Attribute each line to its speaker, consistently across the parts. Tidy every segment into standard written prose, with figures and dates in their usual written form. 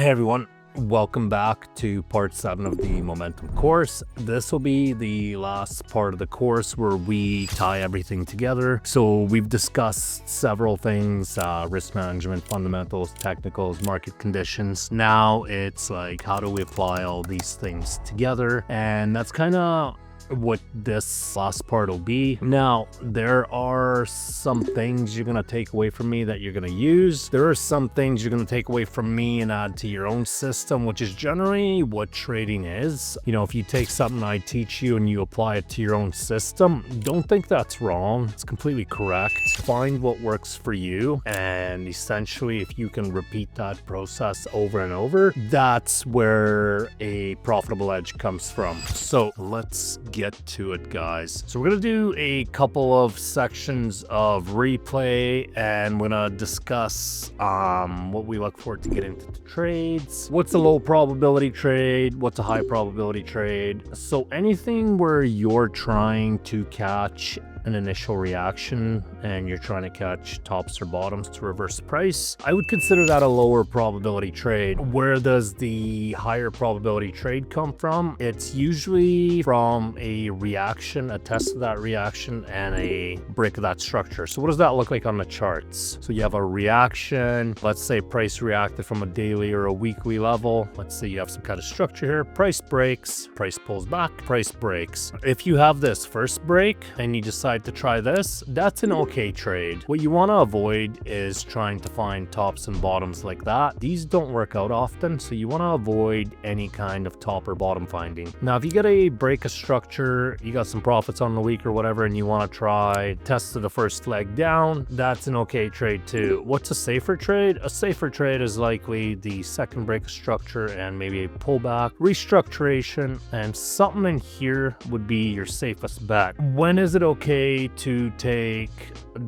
Speaker 1: Hey everyone, welcome back to part 7 of the Momentum course. This will be the last part of the course where we tie everything together. So we've discussed several things, risk management, fundamentals, technicals, market conditions. Now it's like, how do we apply all these things together? And that's kind of what this last part will be. Now, there are some things you're going to take away from me that you're going to use. There are some things you're going to take away from me and add to your own system, which is generally what trading is. You know, if you take something I teach you and you apply it to your own system, don't think that's wrong. It's completely correct. Find what works for you. And essentially, if you can repeat that process over and over, that's where a profitable edge comes from. So let's get to it, guys. So we're gonna do a couple of sections of replay, and we're gonna discuss what we look for to get into the trades. What's a low probability trade? What's a high probability trade? So anything where you're trying to catch an initial reaction and you're trying to catch tops or bottoms to reverse price, I would consider that a lower probability trade. Where does the higher probability trade come from? It's usually from a reaction, a test of that reaction, and a break of that structure. So what does that look like on the charts? So you have a reaction, let's say price reacted from a daily or a weekly level. Let's say you have some kind of structure here, price breaks, price pulls back, price breaks. If you have this first break and you decide to try this, that's an okay trade. What you want to avoid is trying to find tops and bottoms like that. These don't work out often, so you want to avoid any kind of top or bottom finding. Now, if you get a break of structure, you got some profits on the week or whatever, and you want to try test to the first leg down, that's an okay trade too. What's a safer trade? A safer trade is likely the second break of structure and maybe a pullback, restructuration, and something in here would be your safest bet. When is it okay to take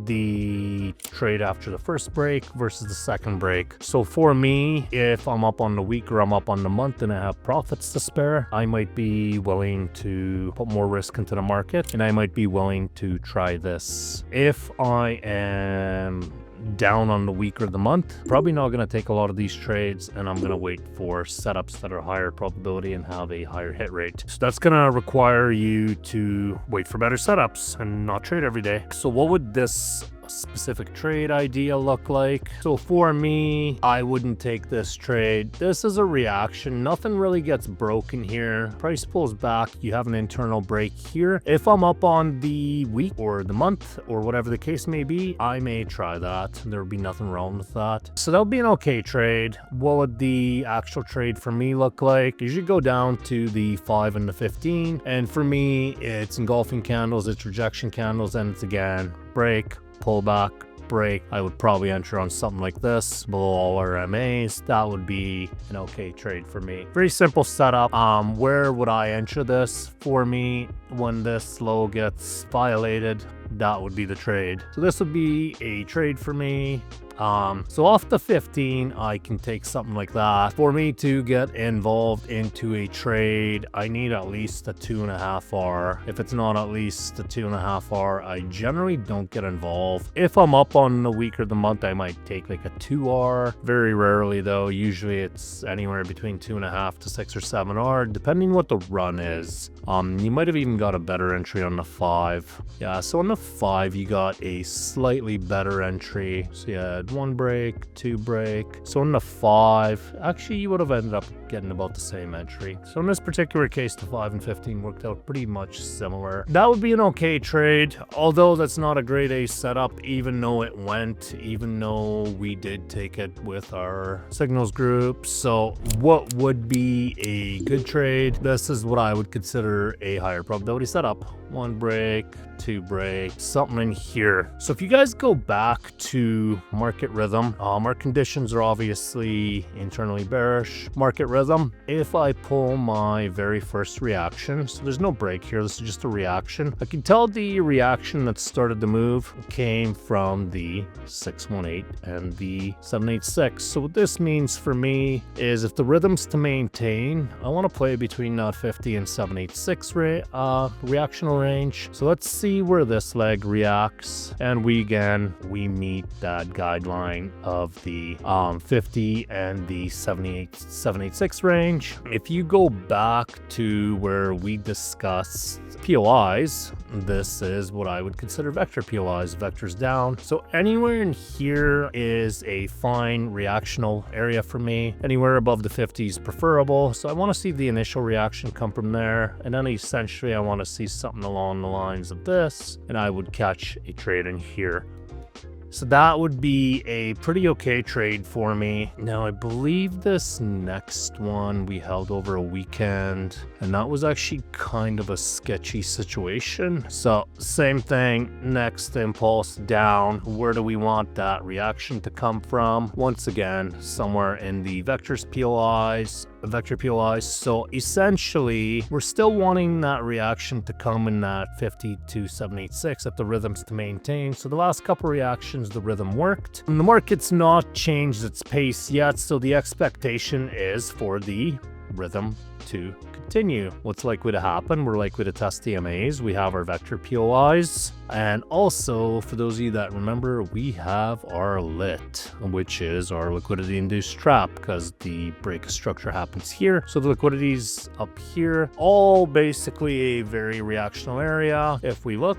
Speaker 1: the trade after the first break versus the second break? So for me, if I'm up on the week or I'm up on the month and I have profits to spare, I might be willing to put more risk into the market, and I might be willing to try this. If I am down on the week or the month, probably not going to take a lot of these trades, and I'm going to wait for setups that are higher probability and have a higher hit rate. So that's going to require you to wait for better setups and not trade every day. So what would this specific trade idea look like? So for me, I wouldn't take this trade. This is a reaction. Nothing really gets broken here. Price pulls back. You have an internal break here. If I'm up on the week or the month or whatever the case may be, I may try that. There would be nothing wrong with that. So that would be an okay trade. What would the actual trade for me look like? You should go down to the 5 and the 15. And for me, it's engulfing candles, it's rejection candles, and it's again, break, pullback, break. I would probably enter on something like this below all our MAs. That would be an okay trade for me. Very simple setup. Where would I enter this? For me, when this low gets violated, that would be the trade. So this would be a trade for me. So off the 15, I can take something like that. For me to get involved into a trade, I need at least a 2.5 hour. If it's not at least a 2.5 hour, I generally don't get involved. If I'm up on the week or the month, I might take like a 2 hour. Very rarely though. Usually it's anywhere between 2.5 to 6 or 7 hour, depending what the run is. You might have even got a better entry on the 5. Yeah, so on the 5, you got a slightly better entry. So yeah, 1 break, 2 break. So in the 5, actually you would have ended up getting about the same entry. So in this particular case, the 5 and 15 worked out pretty much similar. That would be an okay trade, although that's not a grade A setup, even though it went, even though we did take it with our signals group. So what would be a good trade? This is what I would consider a higher probability setup. 1 break, 2 break, something in here. So if you guys go back to market rhythm, our conditions are obviously internally bearish. Market rhythm, if I pull my very first reaction, so there's no break here, this is just a reaction. I can tell the reaction that started the move came from the 618 and the 786. So what this means for me is if the rhythm's to maintain, I want to play between that 50 and 786 reactional reactional range. So let's see where this leg reacts. And we meet that guideline of the 50 and the 786 range. If you go back to where we discussed POIs, this is what I would consider vector POIs, vectors down. So anywhere in here is a fine reactional area for me. Anywhere above the 50 is preferable. So I want to see the initial reaction come from there. And then essentially I want to see something along the lines of this, and I would catch a trade in here. So that would be a pretty okay trade for me. Now, I believe this next one we held over a weekend, and that was actually kind of a sketchy situation. So same thing, next impulse down. Where do we want that reaction to come from? Once again, somewhere in the vector POIs. So essentially, we're still wanting that reaction to come in that 50 to 786 if the rhythm's to maintain. So the last couple reactions, the rhythm worked. And the market's not changed its pace yet, so the expectation is for the rhythm to continue. What's likely to happen? We're likely to test the EMAs. We have our vector POIs. And also, for those of you that remember, we have our lit, which is our liquidity induced trap, because the break of structure happens here. So the liquidity's up here, all basically a very reactional area. If we look,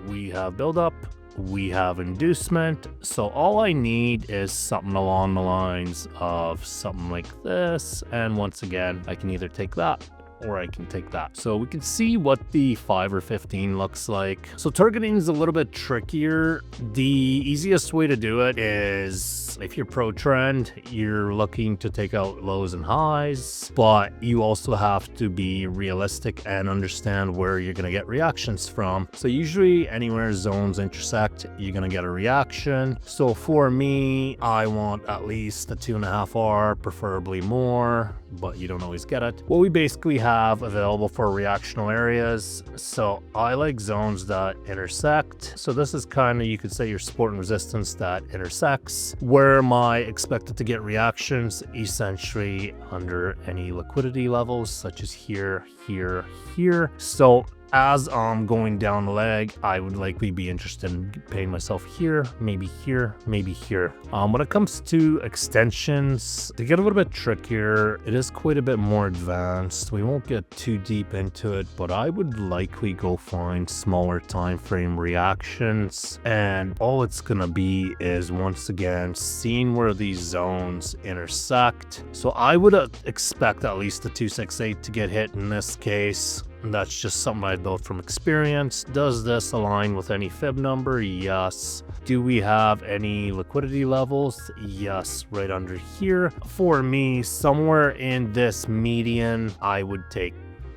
Speaker 1: we have buildup, we have inducement. So all I need is something along the lines of something like this. And once again, I can either take that or I can take that. So we can see what the 5 or 15 looks like. So targeting is a little bit trickier. The easiest way to do it is if you're pro trend, you're looking to take out lows and highs, but you also have to be realistic and understand where you're going to get reactions from. So usually anywhere zones intersect, you're going to get a reaction. So for me, I want at least a 2.5 hour, preferably more, but you don't always get it. What we basically have available for reactional areas. So I like zones that intersect. So this is kind of, you could say, your support and resistance that intersects. Where am I expected to get reactions? Essentially under any liquidity levels, such as here, here, here. So as I'm going down the leg, I would likely be interested in paying myself here, maybe here, maybe here. When it comes to extensions, they get a little bit trickier. It is quite a bit more advanced. We won't get too deep into it, but I would likely go find smaller time frame reactions. And all it's gonna be is, once again, seeing where these zones intersect. So I would expect at least a 268 to get hit in this case. That's just something I built from experience. Does this align with any fib number? Yes. Do we have any liquidity levels? Yes, right under here. For me, somewhere in this median, I would take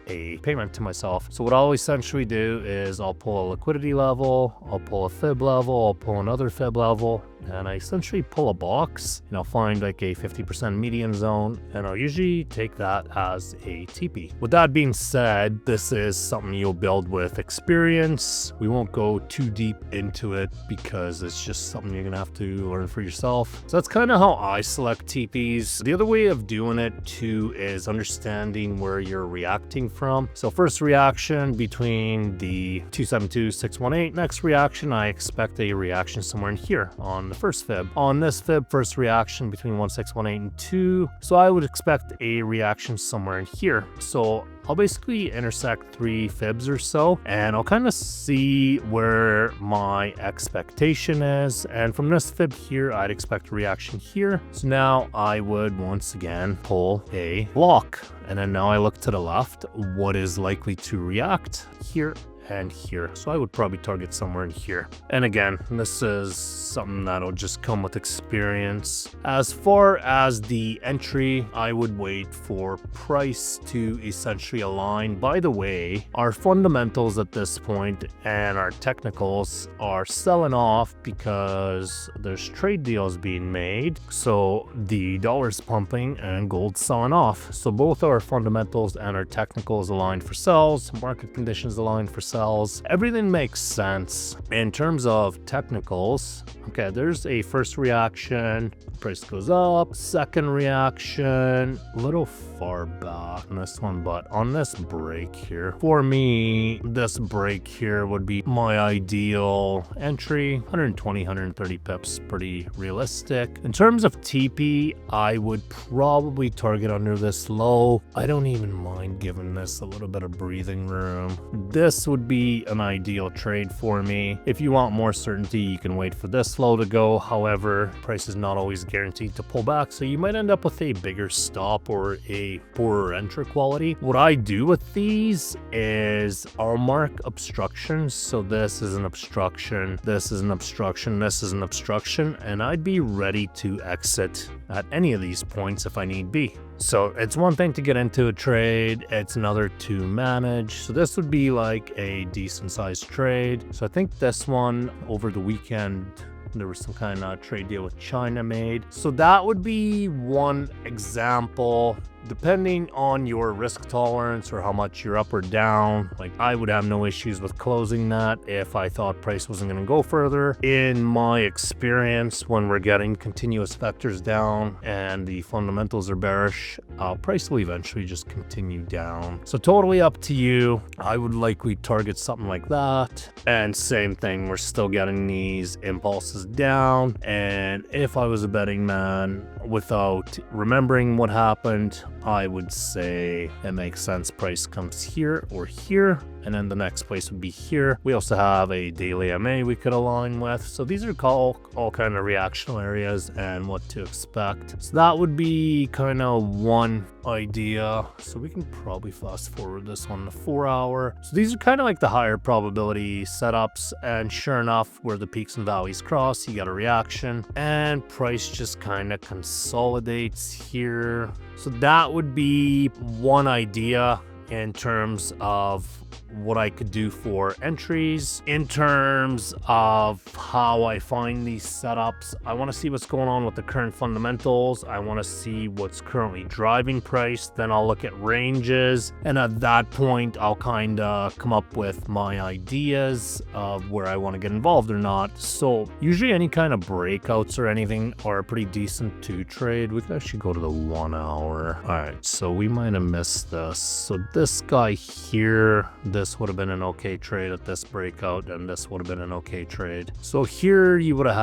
Speaker 1: a payment to myself. So what I'll essentially do is I'll pull a liquidity level, I'll pull a fib level, I'll pull another fib level, and I essentially pull a box, and I'll find like a 50% median zone, and I'll usually take that as a TP. With that being said, this is something you'll build with experience. We won't go too deep into it because it's just something you're gonna have to learn for yourself. So that's kind of how I select TPs. The other way of doing it too is understanding where you're reacting from. So first reaction between the 272, 618. Next reaction, I expect a reaction somewhere in here on the first fib. On this fib, first reaction between 1618 and 2. So I would expect a reaction somewhere in here. So I'll basically intersect 3 fibs or so, and I'll kind of see where my expectation is. And from this fib here, I'd expect a reaction here. So now I would once again pull a block. And then now I look to the left, what is likely to react here and here. So I would probably target somewhere in here. And again, this is something that'll just come with experience. As far as the entry, I would wait for price to essentially align. By the way, our fundamentals at this point and our technicals are selling off because there's trade deals being made. So the dollar's pumping and gold's selling off. So both our fundamentals and our technicals aligned for sells, market conditions aligned for sells. sells. Everything makes sense. In terms of technicals, okay, there's a first reaction, price goes up, second reaction, a little far back on this one, but on this break here, for me, this break here would be my ideal entry. 120, 130 pips, pretty realistic. In terms of TP, I would probably target under this low. I don't even mind giving this a little bit of breathing room. This would be an ideal trade for me. If you want more certainty, you can wait for this low to go. However, price is not always guaranteed to pull back, so you might end up with a bigger stop or a poorer entry quality. What I do with these is I'll mark obstructions. So this is an obstruction, this is an obstruction, this is an obstruction, and I'd be ready to exit at any of these points if I need be. So it's one thing to get into a trade, it's another to manage. So this would be like a decent sized trade. So I think this one over the weekend, there was some kind of trade deal with China made. So that would be one example. Depending on your risk tolerance or how much you're up or down, like I would have no issues with closing that if I thought price wasn't going to go further. In my experience, when we're getting continuous vectors down and the fundamentals are bearish, price will eventually just continue down. So totally up to you. I would likely target something like that. And same thing, we're still getting these impulses down. And if I was a betting man, without remembering what happened, I would say it makes sense. Price comes here or here, and then the next place would be here. We also have a daily MA we could align with. So these are all kind of reactional areas and what to expect. So that would be kind of one idea. So we can probably fast forward this on the 4 hour. So these are kind of like the higher probability setups, and sure enough, where the peaks and valleys cross, you get a reaction and price just kind of consolidates here. So that would be one idea in terms of what I could do for entries. In terms of how I find these setups, I want to see what's going on with the current fundamentals. I want to see what's currently driving price. Then I'll look at ranges, and at that point I'll kind of come up with my ideas of where I want to get involved or not. So usually any kind of breakouts or anything are pretty decent to trade. We can actually go to the 1 hour. All right, so we might have missed this. So this guy here, this would have been an okay trade at this breakout, and this would have been an okay trade. So here you would have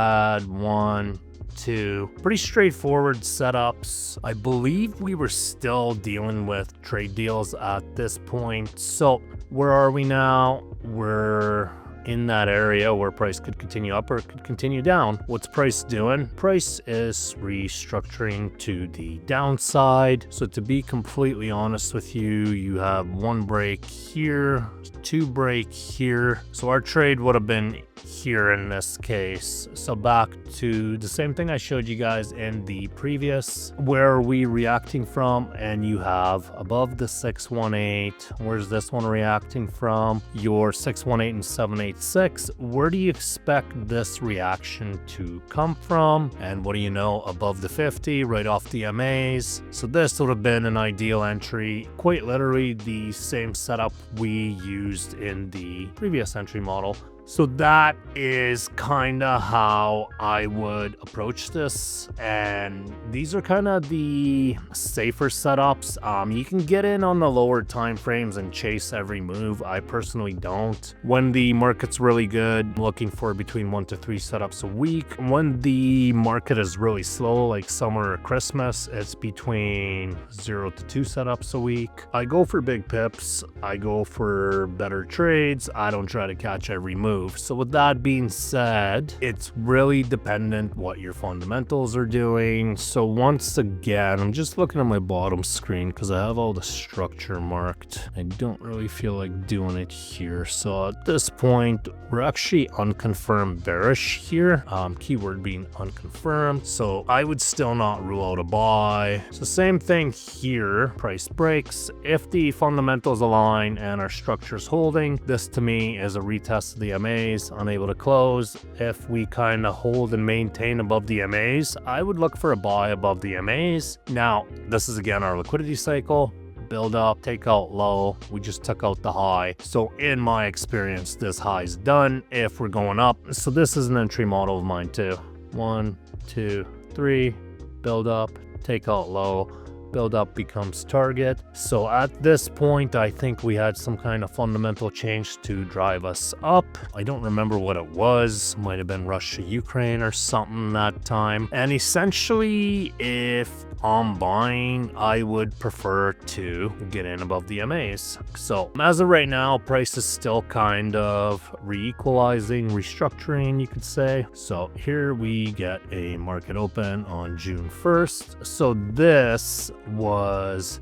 Speaker 1: had 1, 2 pretty straightforward setups. I believe we were still dealing with trade deals at this point. So where are we now? We're in that area where price could continue up or it could continue down. What's price doing? Price is restructuring to the downside. So to be completely honest with you, you have one break here, 2 break here. So our trade would have been here in this case. So back to the same thing I showed you guys in the previous. Where are we reacting from? And you have above the 618. Where's this one reacting from? Your 618 and 786. Where do you expect this reaction to come from? And what do you know? Above the 50, right off the MAs. So this would have been an ideal entry. Quite literally the same setup we used in the previous entry model. So that is kind of how I would approach this, and these are kind of the safer setups. You can get in on the lower time frames and chase every move. I personally don't. When the market's really good, I'm looking for between 1 to 3 setups a week. When the market is really slow, like summer or Christmas, it's between 0 to 2 setups a week. I go for big pips. I go for better trades. I don't try to catch every move. So with that being said, it's really dependent what your fundamentals are doing. So once again, I'm just looking at my bottom screen because I have all the structure marked. I don't really feel like doing it here. So at this point, we're actually unconfirmed bearish here. Keyword being unconfirmed. So I would still not rule out a buy. So same thing here, price breaks. If the fundamentals align and our structure is holding, this to me is a retest of the MAs, unable to close. If we kind of hold and maintain above the MAs, I would look for a buy above the MAs. Now, this is again our liquidity cycle. build up, take out low. We just took out the high. So in my experience, this high is done if we're going up. So this is an entry model of mine too. 1, 2, 3, build up, take out low, build up becomes target. So at this point, I think we had some kind of fundamental change to drive us up. I don't remember what it was. Might have been Russia, Ukraine or something that time. And essentially, if I'm buying, I would prefer to get in above the MAs. So as of right now, price is still kind of re-equalizing, restructuring, you could say. So here we get a market open on June 1st. So this was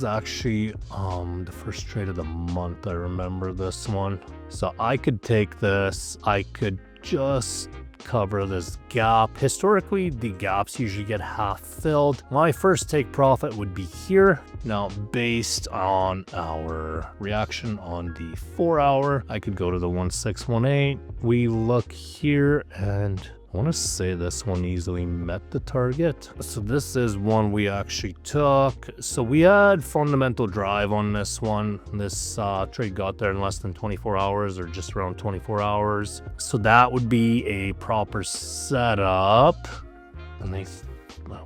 Speaker 1: actually the first trade of the month. I remember this one. So I could take this, I could just cover this gap. Historically, the gaps usually get half filled. My first take profit would be here. Now, based on our reaction on the 4 hour, I could go to the 1618. We look here and I want to say this one easily met the target. So this is one we actually took. So we had fundamental drive on this one. This trade got there in less than 24 hours or just around 24 hours. So that would be a proper setup. And I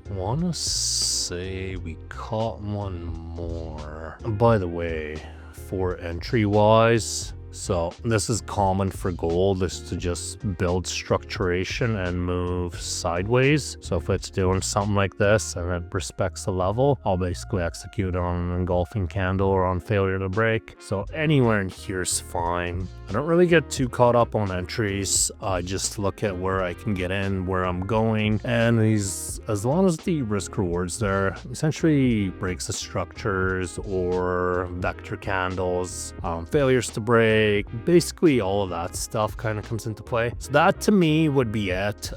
Speaker 1: want to say we caught one more. By the way, for entry wise, so this is common for gold, is to just build structuration and move sideways. So if it's doing something like this and it respects the level, I'll basically execute on an engulfing candle or on failure to break. So anywhere in here is fine. I don't really get too caught up on entries. I just look at where I can get in, where I'm going, and these, as long as the risk rewards there, essentially breaks the structures or vector candles, failures to break, basically all of that stuff kind of comes into play. So that to me would be it.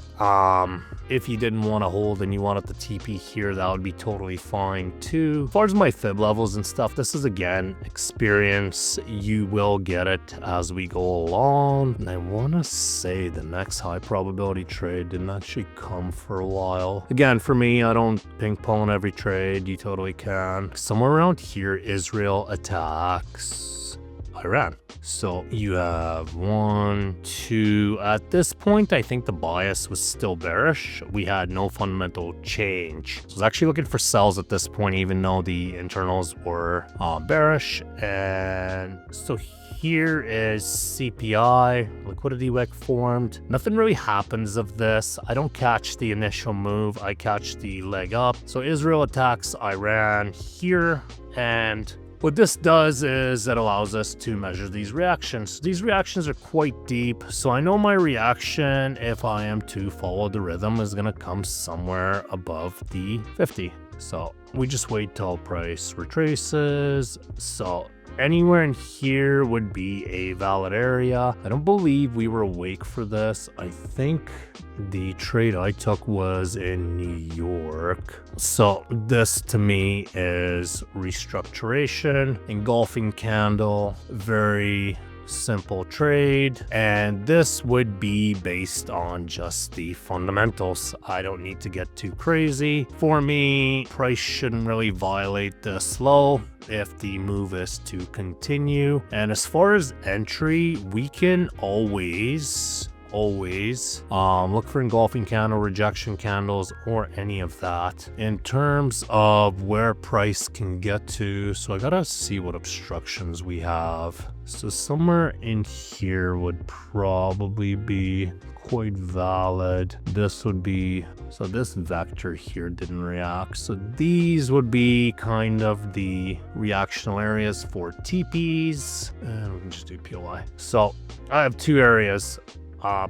Speaker 1: If you didn't want to hold and you wanted the TP here, that would be totally fine too. As far as my fib levels and stuff, this is again experience. You will get it as we go along. And I want to say the next high probability trade didn't actually come for a while. Again, for me, I don't ping pong every trade. You totally can. Somewhere around here, Israel attacks Iran. So you have 1, 2. At this point, I think the bias was still bearish. We had no fundamental change. So I was actually looking for sells at this point, even though the internals were bearish. And so here is CPI, liquidity wick formed. Nothing really happens of this. I don't catch the initial move. I catch the leg up. So Israel attacks Iran here, and what this does is it allows us to measure these reactions. These reactions are quite deep, so I know my reaction, if I am to follow the rhythm, is gonna come somewhere above the 50. So we just wait till price retraces. So anywhere in here would be a valid area. I don't believe we were awake for this. I think the trade I took was in New York. So this to me is restructuration, engulfing candle, very simple trade, and this would be based on just the fundamentals. I don't need to get too crazy. For me, price shouldn't really violate this low if the move is to continue. And as far as entry, we can always look for engulfing candle, rejection candles, or any of that. In terms of where price can get to, so I gotta see what obstructions we have. So somewhere in here would probably be quite valid. This would be, so this vector here didn't react. So these would be kind of the reactional areas for TPs, and we can just do POI. So I have two areas.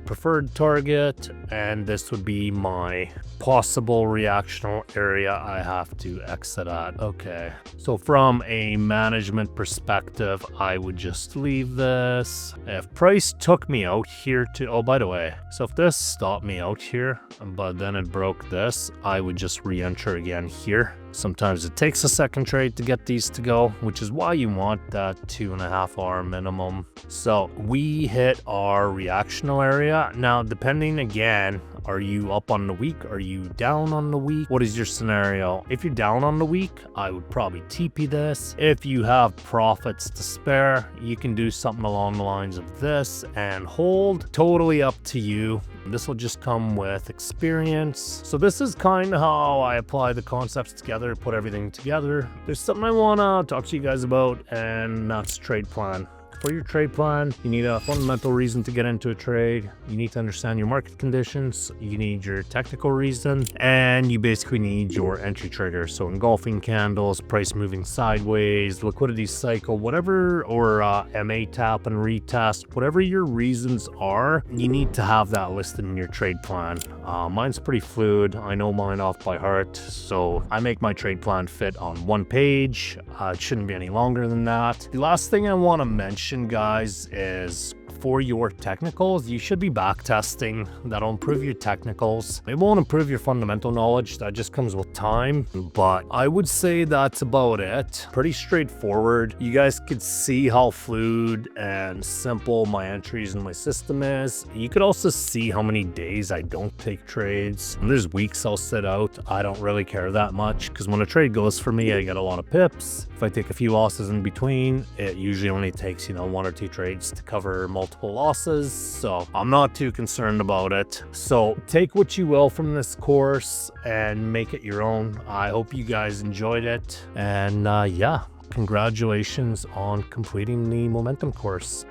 Speaker 1: Preferred target, and this would be my possible reactional area I have to exit at. Okay, so from a management perspective, I would just leave this. If price took me out here to, oh, by the way, so if this stopped me out here, but then it broke this, I would just re-enter again here. Sometimes it takes a second trade to get these to go, which is why you want that 2.5 hour minimum. So we hit our reactional area. Now, depending again Are you up on the week? Are you down on the week? What is your scenario? If you're down on the week, I would probably TP this. If you have profits to spare, you can do something along the lines of this and hold. Totally up to you. This will just come with experience. So this is kind of how I apply the concepts together, put everything together. There's something I want to talk to you guys about, and that's trade plan. For your trade plan, you need a fundamental reason to get into a trade. You need to understand your market conditions. You need your technical reason, and you basically need your entry trigger. So engulfing candles, price moving sideways, liquidity cycle, whatever, or MA tap and retest, whatever your reasons are, you need to have that listed in your trade plan. Mine's pretty fluid. I know mine off by heart, so I make my trade plan fit on one page. It shouldn't be any longer than that. The last thing I want to mention, guys, is for your technicals, you should be backtesting. That'll improve your technicals. It won't improve your fundamental knowledge. That just comes with time. But I would say that's about it. Pretty straightforward. You guys could see how fluid and simple my entries and my system is. You could also see how many days I don't take trades. And there's weeks I'll sit out. I don't really care that much because when a trade goes for me, I get a lot of pips. If I take a few losses in between, it usually only takes, 1 or 2 trades to cover multiple losses. So I'm not too concerned about it. So take what you will from this course and make it your own. I hope you guys enjoyed it. And yeah, congratulations on completing the momentum course.